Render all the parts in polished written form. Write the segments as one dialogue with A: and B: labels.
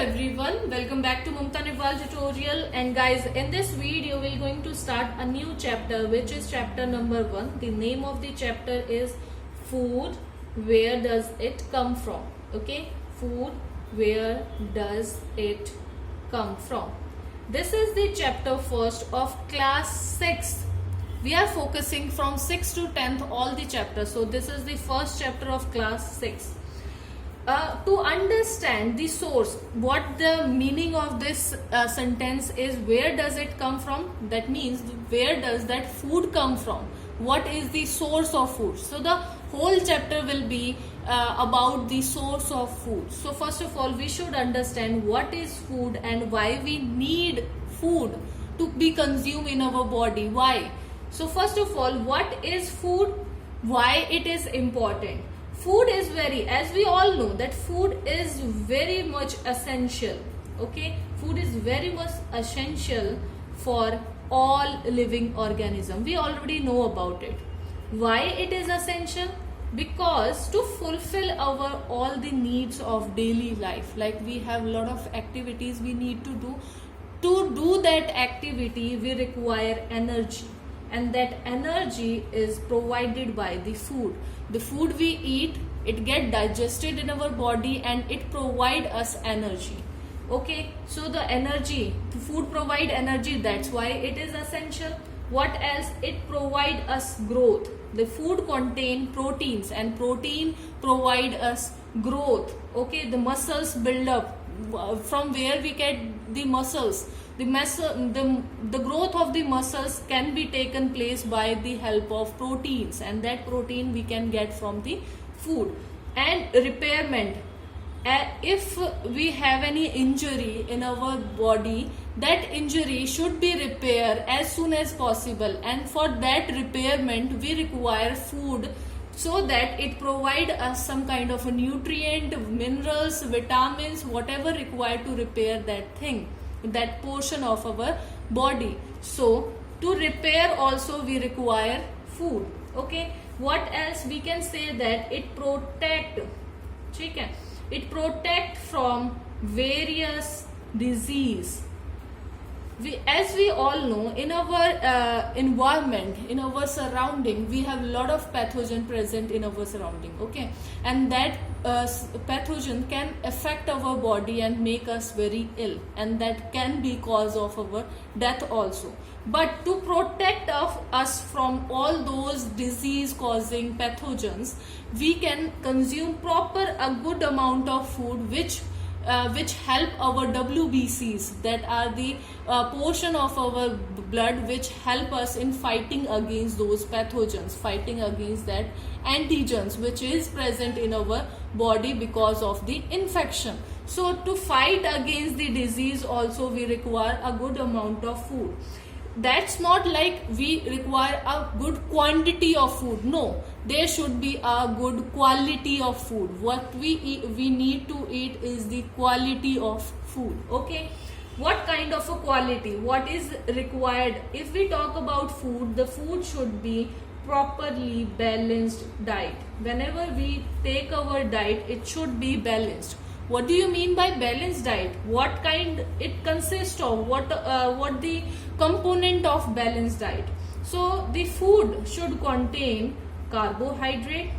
A: everyone, welcome back to Mumta Newal tutorial. And guys, in this video we're going to start a new chapter, which is chapter number 1. The name of the chapter is Food, Where Does It Come From? Okay, food, where does it come from? This is the chapter first of class 6. We are focusing from 6th to 10th all the chapters. So this is the first chapter of class 6. To understand the source, what the meaning of this sentence is, where does it come from? That means where does that food come from? What is the source of food? So the whole chapter will be about the source of food. So first of all, we should understand what is food and why we need food to be consumed in our body. Why? So first of all, what is food? Why it is important? Food is as we all know that food is very much essential. Okay, food is very much essential for all living organism. We already know about it. Why it is essential? Because to fulfill our all the needs of daily life, like we have a lot of activities we need to do. To do that activity, we require energy. And that energy is provided by the food. The food we eat, it get digested in our body and it provide us energy. Okay, so the energy, the food provide energy, that's why it is essential. What else? It provide us growth. The food contain proteins and protein provide us growth. Okay, the muscles build up. From where we get the muscles? The growth of the muscles can be taken place by the help of proteins, and that protein we can get from the food. And repairment, if we have any injury in our body, that injury should be repaired as soon as possible, and for that repairment we require food, so that it provide us some kind of a nutrient, minerals, vitamins, whatever required to repair that thing, that portion of our body. So to repair also we require food. Okay, what else we can say? That it protect from various disease. As we all know, in our environment, in our surrounding, we have a lot of pathogen present in our surrounding. Okay, and that pathogen can affect our body and make us very ill, and that can be cause of our death also. But to protect us from all those disease causing pathogens, we can consume a good amount of food which help our WBCs, that are the portion of our blood which help us in fighting against those pathogens, fighting against that antigens which is present in our body because of the infection. So to fight against the disease also we require a good amount of food. That's not like we require a good quantity of food. No, there should be a good quality of food. What we eat, we need to eat is the quality of food. Okay, what kind of a quality? What is required? If we talk about food, the food should be properly balanced diet. Whenever we take our diet, it should be balanced. What do you mean by balanced diet? What kind it consists of? What the component of balanced diet? So the food should contain carbohydrate.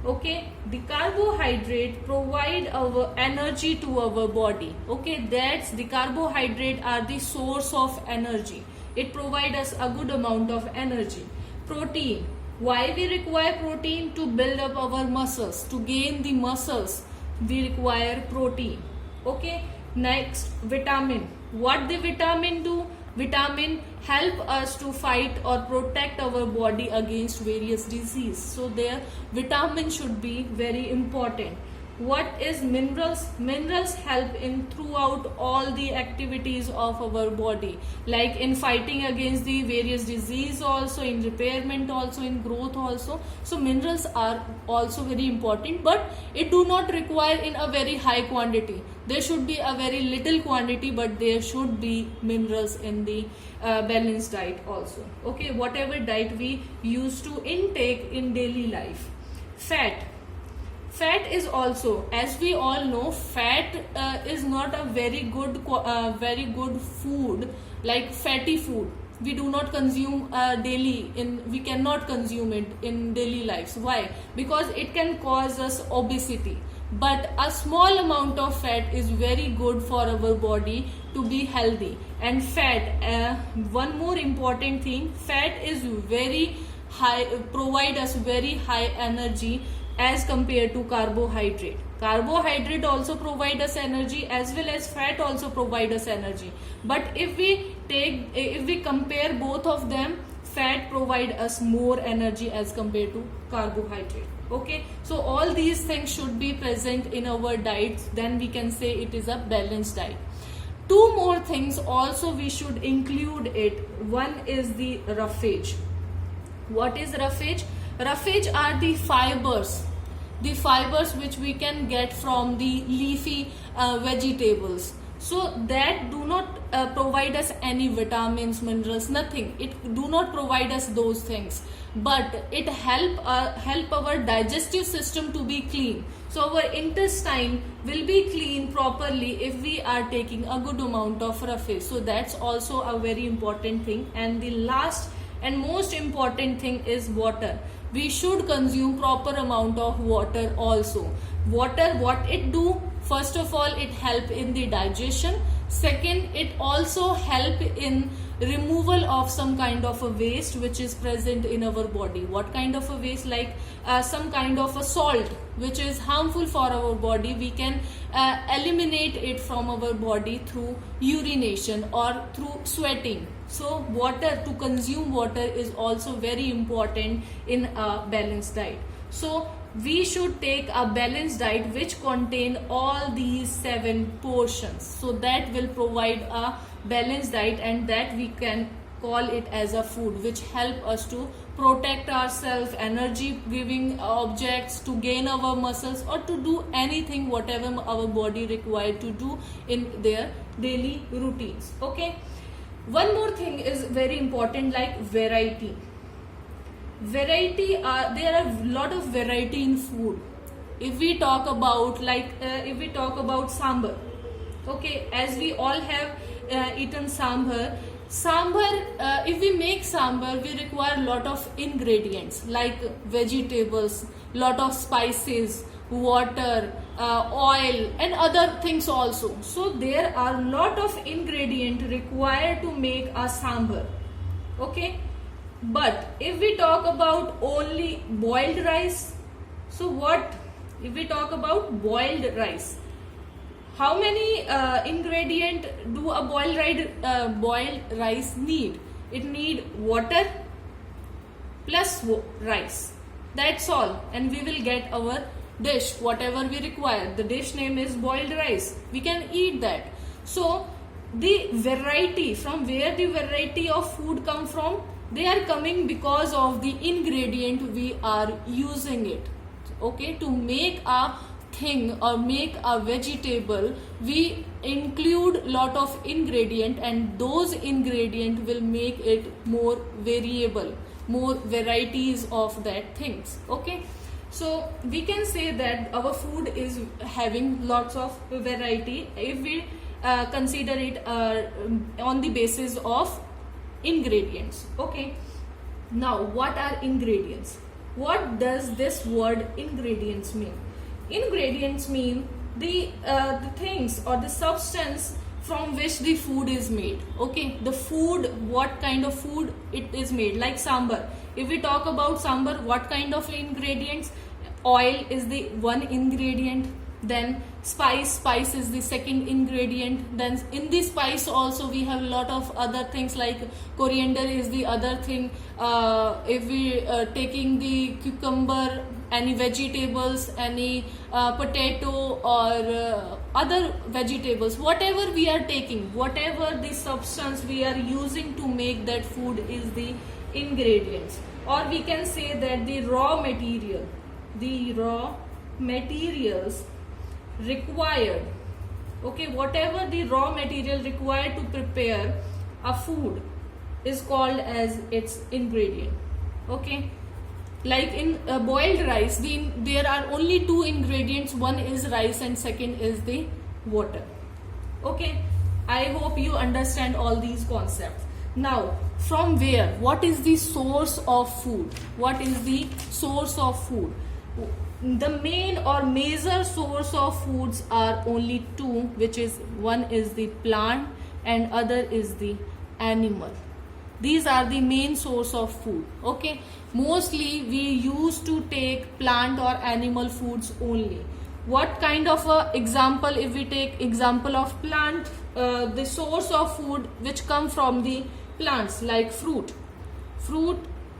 A: Okay, the carbohydrate provide our energy to our body. Okay, that's the carbohydrate are the source of energy. It provide us a good amount of energy. Protein. Why we require protein? To build up our muscles, to gain the muscles. We require protein. Okay, next, vitamin. What the vitamin do? Vitamin help us to fight or protect our body against various disease. So their vitamin should be very important. What is minerals? Minerals help in throughout all the activities of our body, like in fighting against the various disease also, in repairment also, in growth also. So minerals are also very important, but it do not require in a very high quantity. There should be a very little quantity, but there should be minerals in the balanced diet also. Okay, whatever diet we used to intake in daily life. Fat. Fat is also, as we all know, fat is not a very good food, like fatty food. We do not consume daily, we cannot consume it in daily lives. Why? Because it can cause us obesity. But a small amount of fat is very good for our body to be healthy. And fat, one more important thing, fat is very high, provide us very high energy as compared to carbohydrate. Carbohydrate also provide us energy, as well as fat also provide us energy. But if we compare both of them, fat provide us more energy as compared to carbohydrate. Okay, so all these things should be present in our diets, then we can say it is a balanced diet. Two more things also we should include it. One is the roughage. What is roughage? Roughage are the fibers which we can get from the leafy vegetables. So that do not provide us any vitamins, minerals, nothing. It do not provide us those things, but it help our digestive system to be clean. So our intestine will be clean properly if we are taking a good amount of roughage. So that's also a very important thing. And the last and most important thing is water. We should consume proper amount of water also. Water, what it do? First of all, it help in the digestion. Second, it also help in removal of some kind of a waste which is present in our body. What kind of a waste? Like some kind of a salt which is harmful for our body, we can eliminate it from our body through urination or through sweating. So water, to consume water is also very important in a balanced diet. So we should take a balanced diet which contain all these 7 portions. So that will provide a balanced diet, and that we can call it as a food which help us to protect ourselves, energy giving objects, to gain our muscles, or to do anything whatever our body required to do in their daily routines. Okay. One more thing is very important, like variety. There are a lot of variety in food. If we talk about sambar, okay, as we all have eaten sambar. If we make sambar, we require lot of ingredients like vegetables, lot of spices, water, oil, and other things also. So there are lot of ingredients required to make a sambar. Okay, but if we talk about only boiled rice, so what? If we talk about boiled rice, how many ingredient do a boiled rice need? It need water plus rice. That's all, and we will get our dish, whatever we require. The dish name is boiled rice. We can eat that. So the variety, from where the variety of food come from? They are coming because of the ingredient we are using it. Okay, to make a thing or make a vegetable, we include lot of ingredient, and those ingredient will make it more variable, more varieties of that things. Okay, so we can say that our food is having lots of variety if we consider it on the basis of ingredients. Okay, now what are ingredients? What does this word ingredients mean? Ingredients mean the things or the substance from which the food is made. Okay, the food, what kind of food it is made, like sambar. If we talk about sambar, what kind of ingredients? Oil is the one ingredient, then spice is the second ingredient. Then in the spice also we have a lot of other things, like coriander is the other thing. If we taking the cucumber, any vegetables, any potato or other vegetables, whatever we are taking, whatever the substance we are using to make that food is the ingredients. Or we can say that the raw materials required. Okay, whatever the raw material required to prepare a food is called as its ingredient. Okay, Like in boiled rice, there are only two ingredients. One is rice and second is the water. Okay, I hope you understand all these concepts. Now, from where? What is the source of food? What is the source of food? The main or major source of foods are only two, which is one is the plant and other is the animal. These are the main source of food. Okay, mostly we used to take plant or animal foods only. What kind of a example? If we take example of plant, the source of food which come from the plants, like fruit.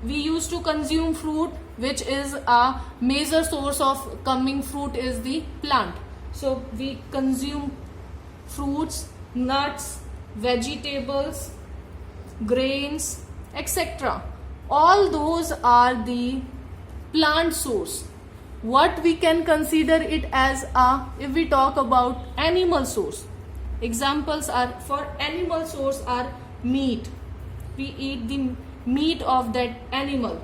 A: We used to consume fruit, which is a major source of coming fruit is the plant. So we consume fruits, nuts, vegetables, grains, etc. All those are the plant source. What we can consider it as a, if we talk about animal source, examples are for animal source are meat. We eat the meat of that animal,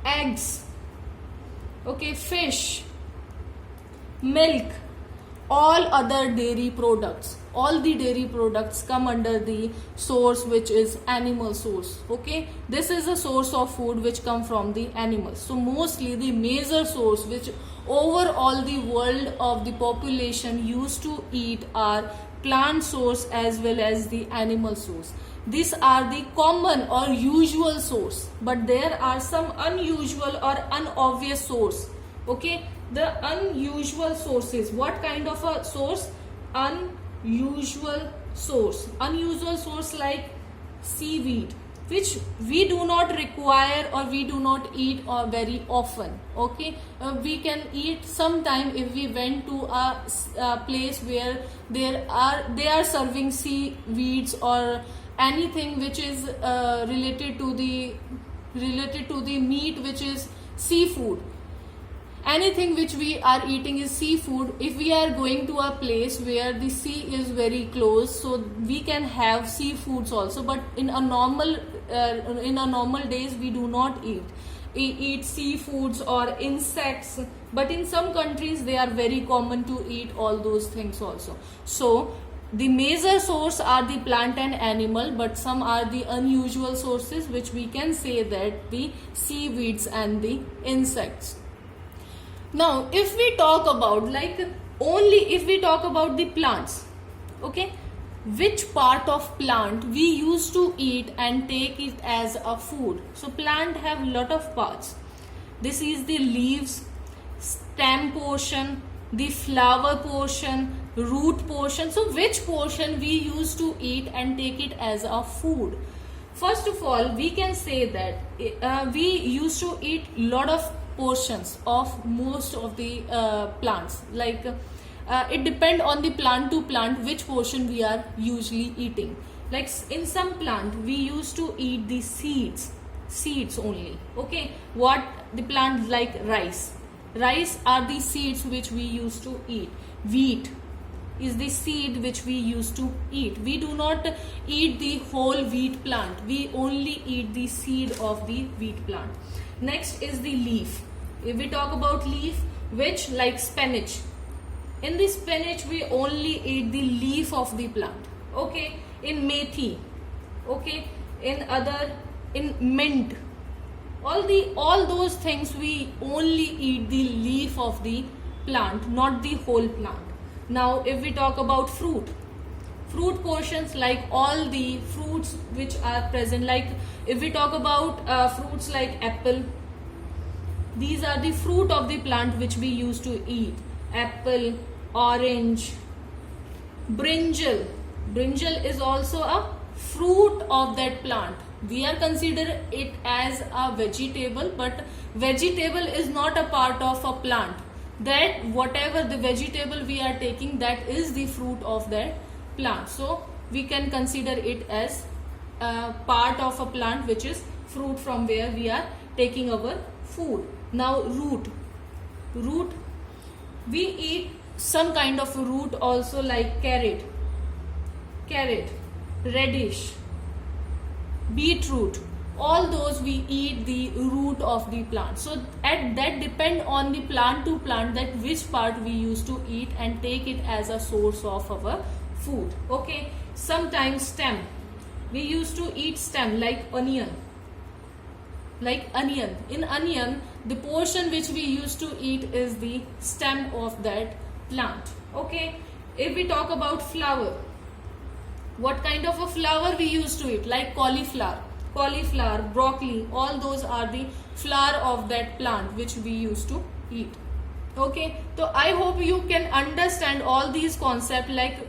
A: eggs, okay, fish, milk, all other dairy products. All the dairy products come under the source which is animal source. Okay, this is a source of food which come from the animals. So mostly the major source which over all the world of the population used to eat are plant source as well as the animal source. These are the common or usual source, but there are some unusual or unobvious source. Okay, the unusual sources. What kind of a source? Unusual source like seaweed, which we do not require or we do not eat or very often. Okay, we can eat sometime if we went to a place where they are serving seaweeds or anything which is related to the meat, which is seafood. Anything which we are eating is seafood. If we are going to a place where the sea is very close, so we can have seafoods also. But in a normal days we do not eat seafoods or insects. But in some countries they are very common to eat all those things also. So the major source are the plant and animal, but some are the unusual sources, which we can say that the seaweeds and the insects. Now, if we talk about if we talk about the plants, okay, which part of plant we used to eat and take it as a food? So plant have lot of parts. This is the leaves, stem portion, the flower portion, root portion. So which portion we used to eat and take it as a food? First of all, we can say that we used to eat lot of portions of most of the plants. It depend on the plant to plant which portion we are usually eating. Like in some plant we used to eat the seeds only. Okay, what the plant like rice are the seeds which we used to eat. Wheat is the seed which we used to eat. We do not eat the whole wheat plant, we only eat the seed of the wheat plant. Next is the leaf. If we talk about leaf, which like spinach, in the spinach we only eat the leaf of the plant. Okay, in methi, okay, in mint, all those things we only eat the leaf of the plant, not the whole plant. Now if we talk about fruit portions, like all the fruits which are present, like if we talk about fruits like apple, these are the fruit of the plant which we used to eat. Apple, orange, brinjal is also a fruit of that plant. We are consider it as a vegetable, but vegetable is not a part of a plant. That whatever the vegetable we are taking, that is the fruit of that plant. So we can consider it as a part of a plant, which is fruit from where we are taking our food. Now root, we eat some kind of root also, like carrot, radish, beetroot. all those we eat the root of the plant. So at that depend on the plant to plant that which part we used to eat and take it as a source of our food. Okay, sometimes stem, we used to eat stem like onion. In onion, the portion which we used to eat is the stem of that plant. Okay, if we talk about flower, what kind of a flower we used to eat? Like cauliflower, broccoli, all those are the flower of that plant which we used to eat. Okay, so I hope you can understand all these concepts. Like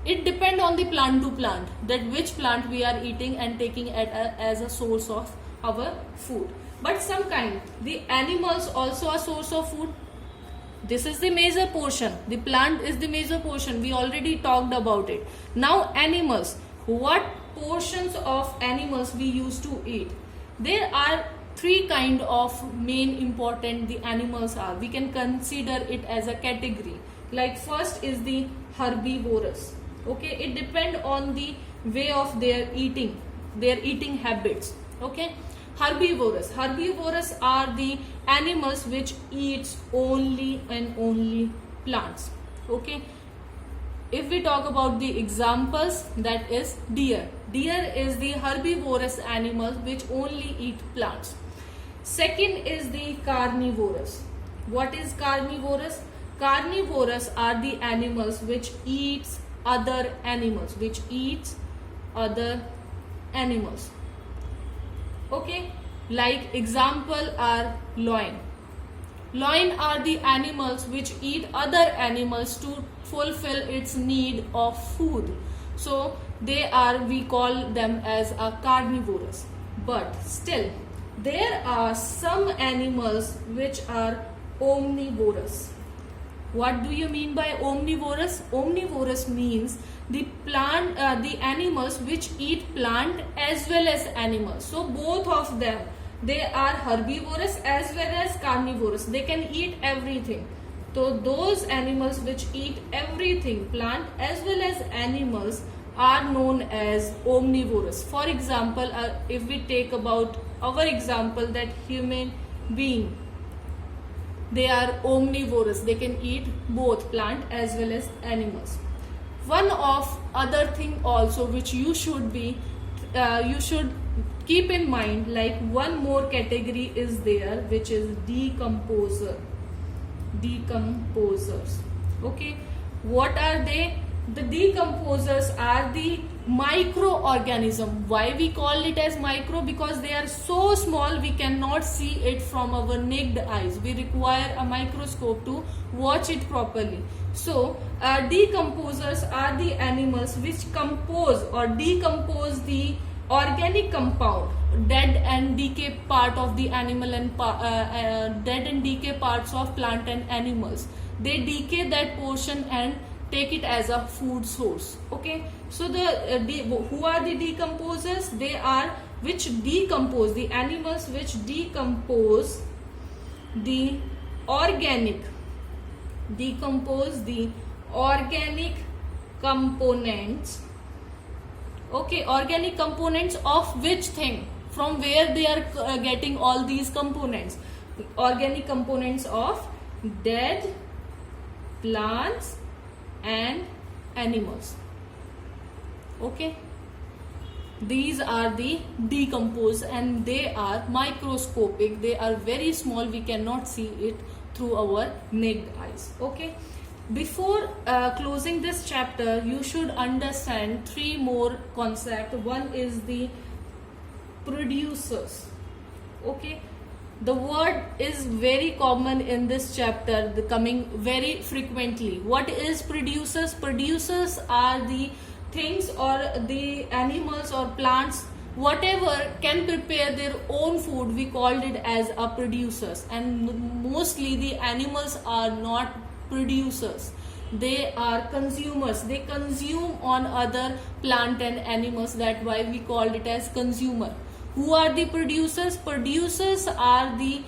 A: it depend on the plant to plant that which plant we are eating and taking as a source of our food. But some kind, the animals also a source of food. This is the major portion. The plant is the major portion. We already talked about it. Now animals. What portions of animals we used to eat? There are three kind of main important the animals are. We can consider it as a category. Like first is the herbivorous. Okay, it depend on the way of their eating habits. Okay, herbivorous are the animals which eats only and only plants. Okay, if we talk about the examples, that is deer is the herbivorous animal which only eat plants. Second is the carnivorous. What is carnivorous? Carnivorous are the animals which eats other animals, okay, like example are lion are the animals which eat other animals to fulfill its need of food. So we call them as a carnivorous. But still there are some animals which are omnivorous. What do you mean by omnivorous? Omnivorous means the animals which eat plant as well as animals. So both of them, they are herbivorous as well as carnivorous. They can eat everything. So those animals which eat everything, plant as well as animals, are known as omnivorous. For example, if we take about our example that human being, they are omnivorous. They can eat both plant as well as animals. One of other thing also which you should keep in mind, like one more category is there which is decomposers. Okay, what are they? The decomposers are the microorganism. Why we call it as micro? Because they are so small we cannot see it from our naked eyes. We require a microscope to watch it properly. So decomposers are the animals which compose or decompose the organic compound, dead and decay part of the animal and dead and decay parts of plant and animals. They decay that portion and take it as a food source. Okay, so who are the decomposers? They are which decompose, the animals which decompose the organic components. Okay, organic components of which thing? From where they are getting all these components? Organic components of dead plants and animals. Okay, these are the decomposed and they are microscopic. They are very small. We cannot see it through our naked eyes. Okay, before closing this chapter, you should understand three more concepts. One is the producers. Okay, the word is very common in this chapter, coming very frequently. What is producers? Producers are the things or the animals or plants, whatever can prepare their own food. We called it as a producers. And mostly the animals are not producers. They are consumers. They consume on other plant and animals. That's why we called it as consumer. Who are the producers? Producers are the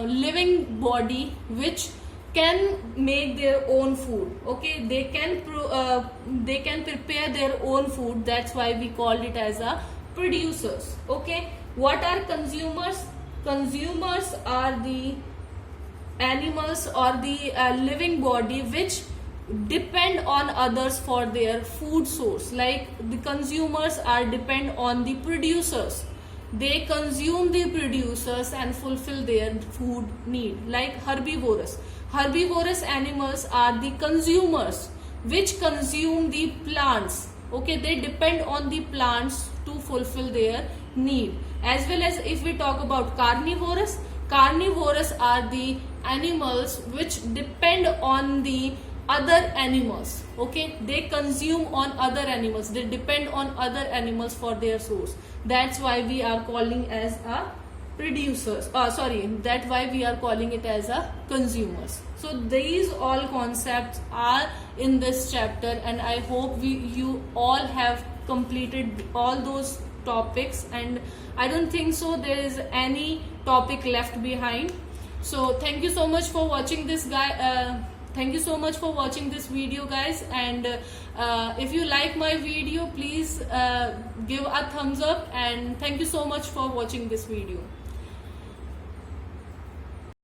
A: living body which can make their own food. Okay, they can prepare their own food. That's why we called it as a producers. Okay, what are consumers? Consumers are the animals or the living body which depend on others for their food source. Like the consumers are depend on the producers, they consume the producers and fulfill their food need. Like herbivorous animals are the consumers which consume the plants. Okay, they depend on the plants to fulfill their need. As well as if we talk about carnivorous are the animals which depend on the other animals. Okay, they consume on other animals, they depend on other animals for their source. That's why we are calling as a producers, that's why we are calling it as a consumers. So these all concepts are in this chapter, and I hope you all have completed all those topics, and I don't think so there is any topic left behind. So thank you so much for watching this thank you so much for watching this video, guys, and if you like my video, please give a thumbs up, and thank you so much for watching this video.